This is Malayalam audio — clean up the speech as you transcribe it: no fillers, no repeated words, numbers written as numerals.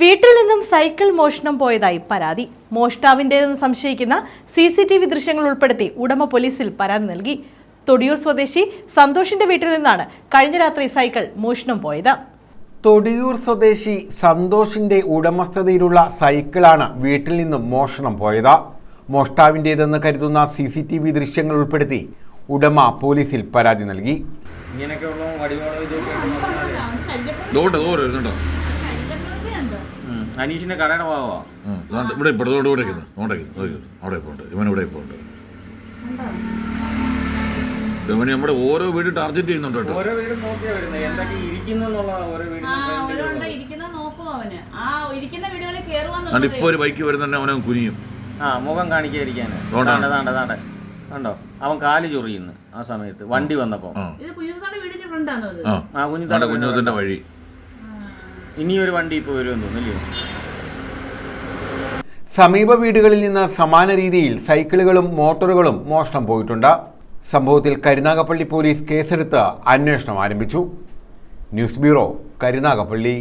വീട്ടിൽ നിന്നും സൈക്കിൾ മോഷണം പോയതായി പരാതി. മോഷ്ടാവിന്റേതെന്ന് സംശയിക്കുന്ന CCTV ദൃശ്യങ്ങൾ ഉൾപ്പെടുത്തി ഉടമ പോലീസിൽ പരാതി നൽകി. തൊടിയൂർ സ്വദേശി സന്തോഷിന്റെ വീട്ടിൽ നിന്നാണ് കഴിഞ്ഞ രാത്രി സൈക്കിൾ മോഷണം പോയത്. തൊടിയൂർ സ്വദേശി സന്തോഷിന്റെ ഉടമസ്ഥതയിലുള്ള സൈക്കിളാണ് വീട്ടിൽ നിന്നും മോഷണം പോയത്. മോഷ്ടാവിന്റേതെന്ന് കരുതുന്ന CCTV ദൃശ്യങ്ങൾ ഉൾപ്പെടുത്തി ഉടമ പോലീസിൽ പരാതി നൽകി. അനീഷിന്റെ കടയുടെ ഭാഗമാ ഇവിടെ അവിടെ പോണ്ട് ഇവനിവിടെ പോണ്ട്. ഇവന് നമ്മുടെ ഓരോ വീട് ടാർഗറ്റ് ചെയ്യുന്നുണ്ട് കേട്ടോ. ഓരോ വീടും നോക്കിയാ വരുന്നത് എന്തൊക്കെ ഇരിക്കുന്നുള്ള ഓരോ വീടും ഇപ്പൊ ഒരു ബൈക്ക് വരുന്നുണ്ടെ അവനെ കുനിയും. മുഖം കാണിക്കാതിരിക്കാന് കണ്ടോ അവൻ കാല് ചൊറിയുന്നു. ആ സമയത്ത് വണ്ടി വന്നപ്പോ കുഞ്ഞുത്തിന്റെ വഴി ഇനിയൊരു വണ്ടി ഇപ്പൊ വരുമെന്ന് തോന്നില്ലയോ. സമീപ വീടുകളിൽ നിന്ന് സമാന രീതിയിൽ സൈക്കിളുകളും മോട്ടോറുകളും മോഷണം പോയിട്ടുണ്ട്. സംഭവത്തിൽ കരുനാഗപ്പള്ളി പോലീസ് കേസെടുത്ത് അന്വേഷണം ആരംഭിച്ചു. News bureau, Karunagappally.